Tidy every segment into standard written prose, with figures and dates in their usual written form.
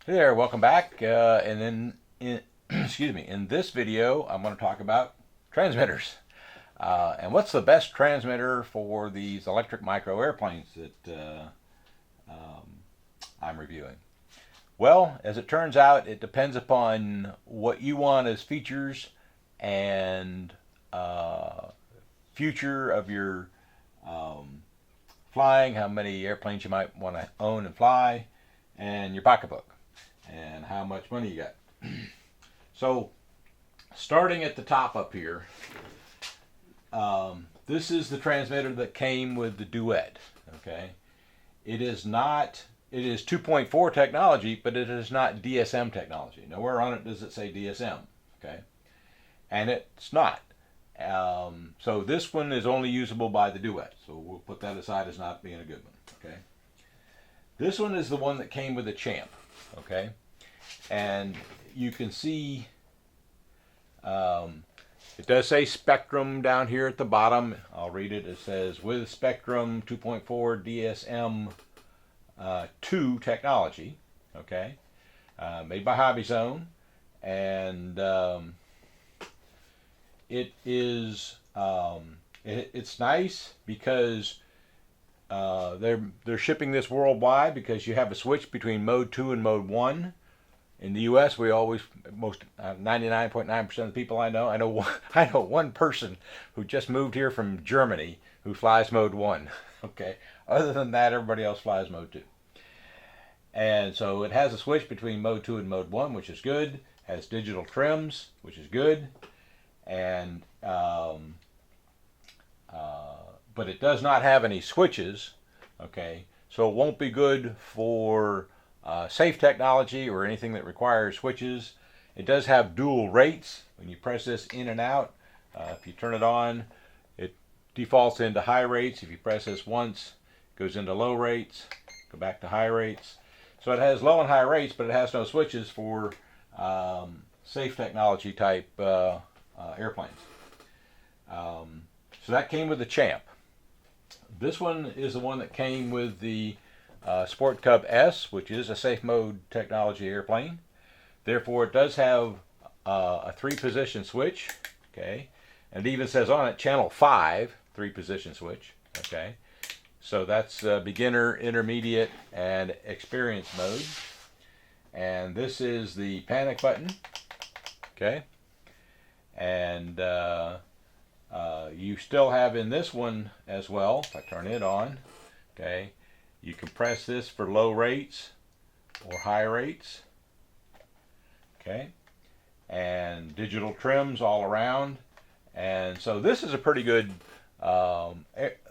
Hey there, welcome back. And then, excuse me, in this video, I'm going to talk about transmitters. And what's the best transmitter for these electric micro airplanes that I'm reviewing? Well, as it turns out, it depends upon what you want as features and future of your flying, how many airplanes you might want to own and fly, and your pocketbook, and how much money you got. So, starting at the top up here, this is the transmitter that came with the Duet. Okay, it is not. It is 2.4 technology, but it is not DSM technology. Nowhere on it does it say DSM. Okay, and it's not. So this one is only usable by the Duet. So we'll put that aside as not being a good one. Okay. This one is the one that came with the Champ. Okay, and you can see it does say Spektrum down here at the bottom. I'll read it. It says with Spektrum 2.4 DSM 2 technology. Okay, made by Hobby Zone, and it is it's nice because they're shipping this worldwide because you have a switch between mode 2 and mode 1. In the U.S., we always, most 99.9% of the people I know I know one person who just moved here from Germany who flies mode 1. Okay, other than that, everybody else flies mode 2. And so it has a switch between mode 2 and mode 1, which is good. Has digital trims, which is good, and but it does not have any switches. Okay, so it won't be good for safe technology or anything that requires switches. It does have dual rates. When you press this in and out, if you turn it on, it defaults into high rates. If you press this once, it goes into low rates, go back to high rates. So it has low and high rates, but it has no switches for safe technology type airplanes. So that came with the Champ. This one is the one that came with the Sport Cub S, which is a safe mode technology airplane. Therefore, it does have a 3-position switch. Okay, and it even says on it channel 5 3-position switch. Okay, so that's beginner, intermediate, and experience mode. And this is the panic button. Okay, and you still have in this one as well, if I turn it on, okay, you can press this for low rates or high rates, okay, and digital trims all around. And so this is a pretty good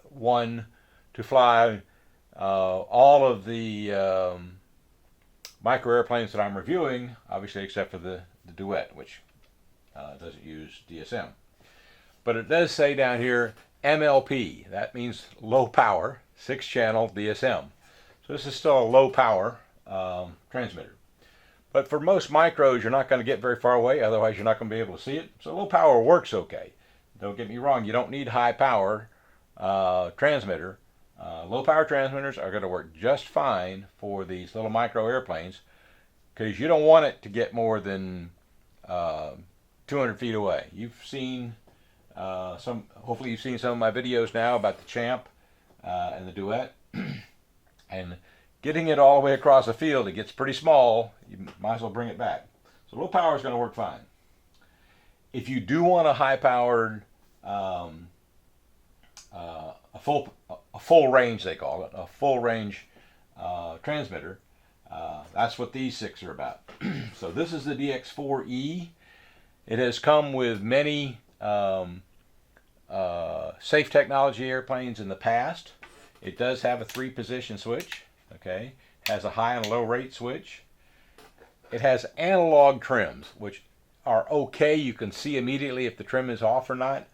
one to fly all of the micro airplanes that I'm reviewing, obviously except for the Duet, which doesn't use DSM. But it does say down here MLP. That means low power, 6-channel DSM. So this is still a low power transmitter. But for most micros, you're not going to get very far away. Otherwise, you're not going to be able to see it. So low power works okay. Don't get me wrong. You don't need high power transmitter. Low power transmitters are going to work just fine for these little micro airplanes because you don't want it to get more than 200 feet away. You've seen hopefully you've seen some of my videos now about the Champ and the Duet. And getting it all the way across the field, it gets pretty small. You might as well bring it back. So low power is going to work fine. If you do want a high-powered, a full range, they call it, a full range transmitter, that's what these 6 are about. So this is the DX4E. It has come with many safe technology airplanes in the past. It does have a 3-position switch. Okay, has a high and low rate switch. It has analog trims, which are okay. You can see immediately if the trim is off or not,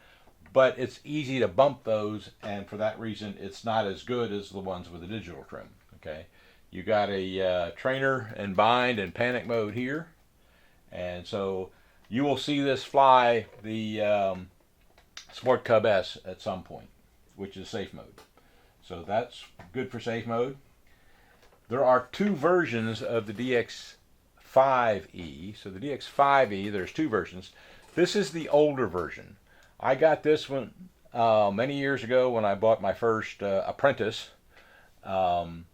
but it's easy to bump those, and for that reason, it's not as good as the ones with the digital trim. Okay, you got a trainer and bind and panic mode here, and so you will see this fly the Sport Cub S at some point, which is safe mode. So that's good for safe mode. There are 2 versions of the DX5E. So the DX5E, there's two versions. This is the older version. I got this one many years ago when I bought my first Apprentice. And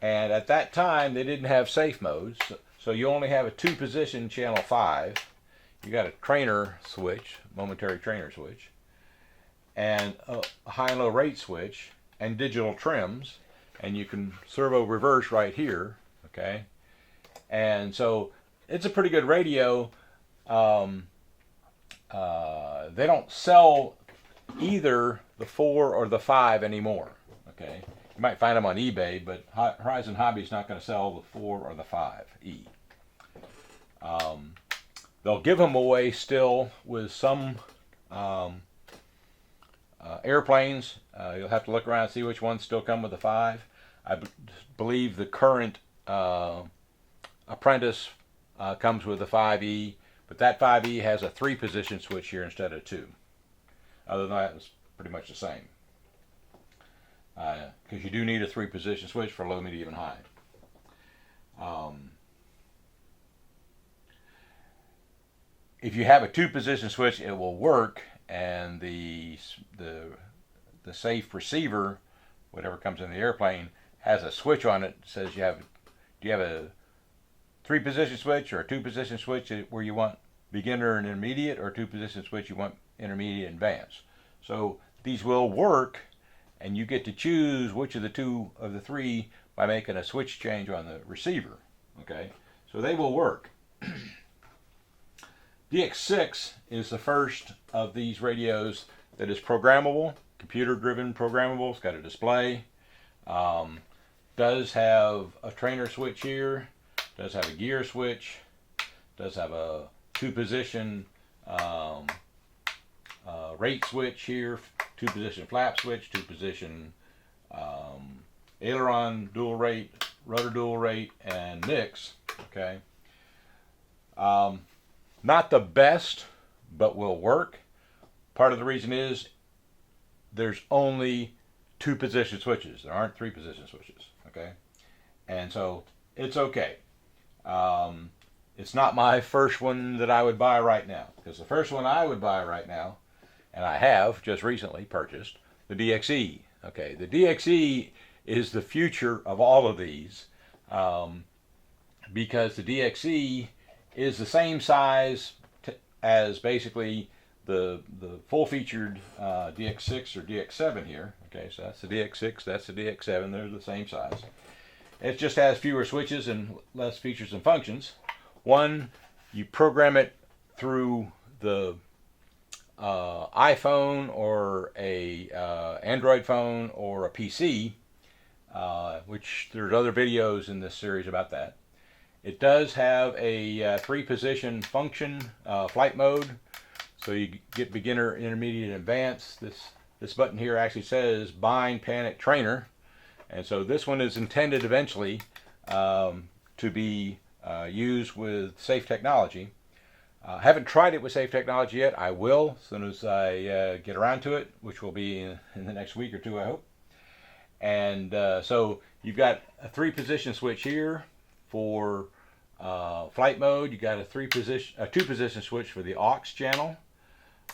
at that time, they didn't have safe modes. So you only have a 2-position channel 5. You got a trainer switch, momentary trainer switch, and a high and low rate switch, and digital trims. And you can servo reverse right here, okay? And so it's a pretty good radio. They don't sell either the 4 or the 5 anymore, okay? You might find them on eBay, but Horizon Hobby's not going to sell the 4 or the 5E. They'll give them away still with some airplanes. You'll have to look around and see which ones still come with the 5. I believe the current Apprentice comes with the 5E, but that 5E has a 3-position switch here instead of 2. Other than that, it's pretty much the same. Because you do need a 3-position switch for low, medium, and high. If you have a 2-position switch, it will work, and the safe receiver, whatever comes in the airplane, has a switch on it that says do you have a 3-position switch or a 2-position switch where you want beginner and intermediate, or a 2-position switch you want intermediate and advanced. So these will work, and you get to choose which of the 2 of the 3 by making a switch change on the receiver. Okay, so they will work. DX6 is the first of these radios that is programmable, computer-driven programmable. It's got a display. Does have a trainer switch here. Does have a gear switch. Does have a 2-position rate switch here. 2-position flap switch. 2-position aileron dual rate, rotor dual rate, and mix. Okay. Not the best, but will work. Part of the reason is there's only 2-position switches. There aren't 3-position switches, okay? And so it's okay. It's not my first one that I would buy right now, because the first one I would buy right now, and I have just recently purchased, the DXE. Okay, the DXE is the future of all of these, because the DXE is the same size as basically the full-featured DX6 or DX7 here. Okay, so that's the DX6, that's the DX7. They're the same size. It just has fewer switches and less features and functions. One, you program it through the iPhone or a Android phone or a PC, which there's other videos in this series about that. It does have a 3-position function, flight mode, so you get beginner, intermediate, and advanced. This button here actually says bind, panic, trainer, and so this one is intended eventually to be used with safe technology. Haven't tried it with safe technology yet. I will as soon as I get around to it, which will be in the next week or two, I hope. And so you've got a 3-position switch here for flight mode. You got a 2-position switch for the aux channel,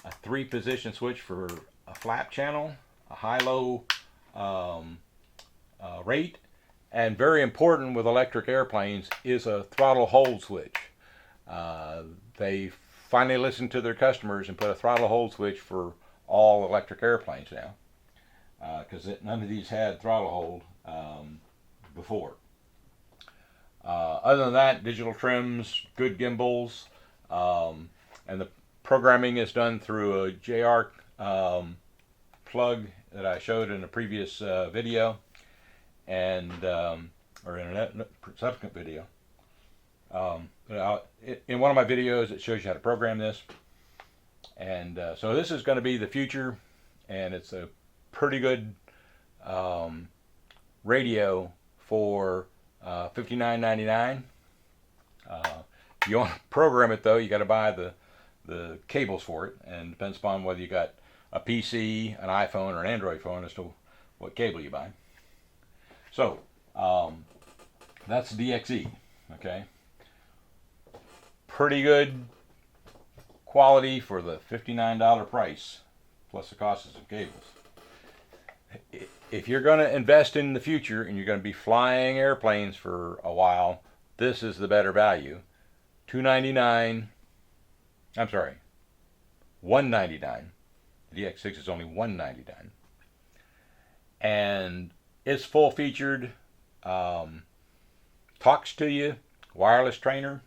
a 3-position switch for a flap channel, a high-low rate, and very important with electric airplanes is a throttle hold switch. They finally listened to their customers and put a throttle hold switch for all electric airplanes now, because none of these had throttle hold before. Other than that, digital trims, good gimbals, and the programming is done through a JR plug that I showed in a previous video, and or in a subsequent video. In one of my videos, it shows you how to program this, and so this is going to be the future, and it's a pretty good radio for $59.99. If you want to program it though, you got to buy the cables for it, and it depends upon whether you got a PC, an iPhone, or an Android phone as to what cable you buy. So that's the DXE. Okay. pretty good quality for the $59 price, plus the cost of some cables. If you're going to invest in the future and you're going to be flying airplanes for a while, this is the better value. $299. I'm sorry, $199. The DX6 is only $199, and it's full featured. Talks to you, wireless trainer,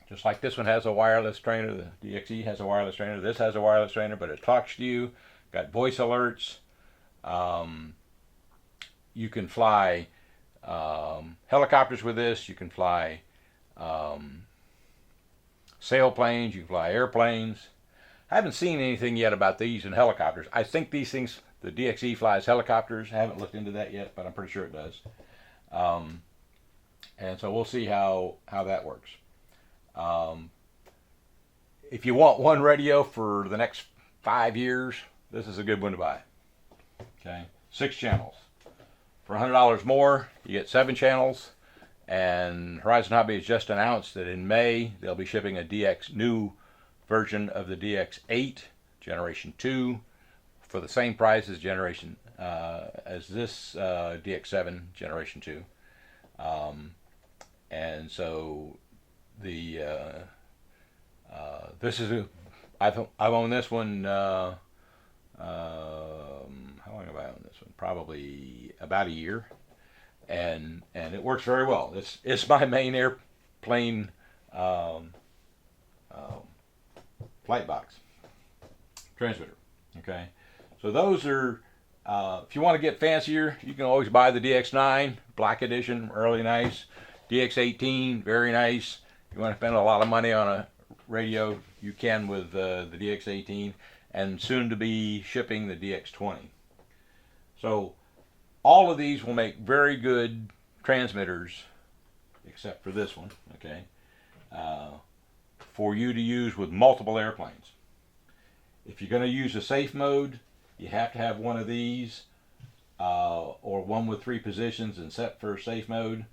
just like this one has a wireless trainer. The DXE has a wireless trainer. This has a wireless trainer, but it talks to you. Got voice alerts. You can fly helicopters with this. You can fly sailplanes. You can fly airplanes. I haven't seen anything yet about these in helicopters. I think these things, the DXE flies helicopters. I haven't looked into that yet, but I'm pretty sure it does. And so we'll see how that works. If you want one radio for the next 5 years, this is a good one to buy. Okay, 6 channels. For $100 more, you get 7 channels. And Horizon Hobby has just announced that in May they'll be shipping a new version of the DX8 Generation 2 for the same price as as this DX7 Generation 2. And so this is I've owned this one. How long have I owned this one? Probably about a year, and it works very well. It's my main airplane flight box transmitter. Okay, so those are. If you want to get fancier, you can always buy the DX9 Black Edition, really nice. DX18, very nice. If you want to spend a lot of money on a radio, you can with the DX18, and soon to be shipping the DX20. So all of these will make very good transmitters, except for this one, okay, for you to use with multiple airplanes. If you're going to use a safe mode, you have to have one of these, or one with 3 positions and set for safe mode.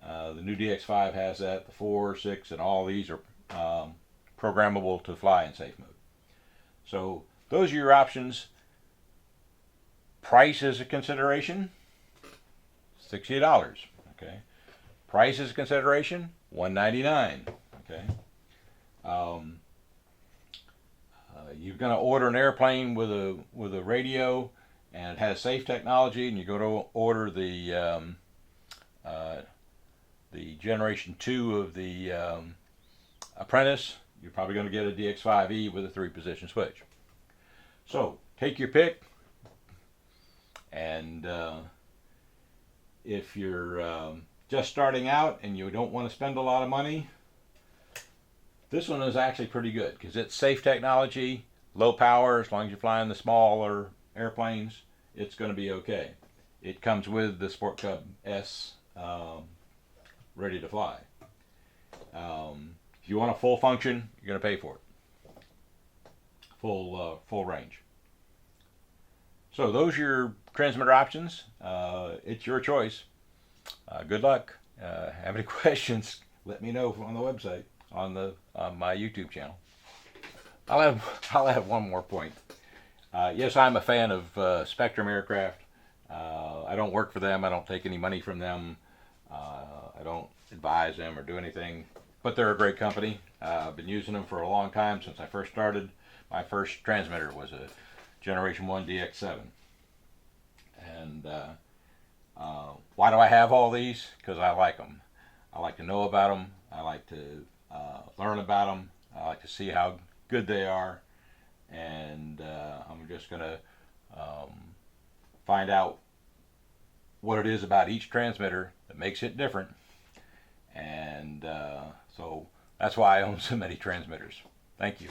The new DX5 has that. The 4, 6, and all these are programmable to fly in safe mode. So those are your options. Price is a consideration. $60. Okay. Price is a consideration. $199. Okay. You're going to order an airplane with a radio, and it has safe technology, and you go to order the Generation 2 of the Apprentice, you're probably going to get a DX5E with a 3-position switch. So take your pick, and if you're just starting out and you don't want to spend a lot of money, this one is actually pretty good because it's safe technology, low power. As long as you're flying the smaller airplanes, it's going to be okay. It comes with the Sport Cub S ready to fly. If you want a full function, you're going to pay for it. Full range. So those are your transmitter options. It's your choice. Good luck. Have any questions? Let me know on the website, on my YouTube channel. I'll have one more point. Yes, I'm a fan of Spektrum aircraft. I don't work for them. I don't take any money from them. I don't advise them or do anything. But they're a great company. I've been using them for a long time, since I first started. My first transmitter was a Generation 1 DX7. And why do I have all these? Because I like them. I like to know about them. I like to learn about them. I like to see how good they are. And I'm just going to find out what it is about each transmitter that makes it different. And so that's why I own so many transmitters. Thank you.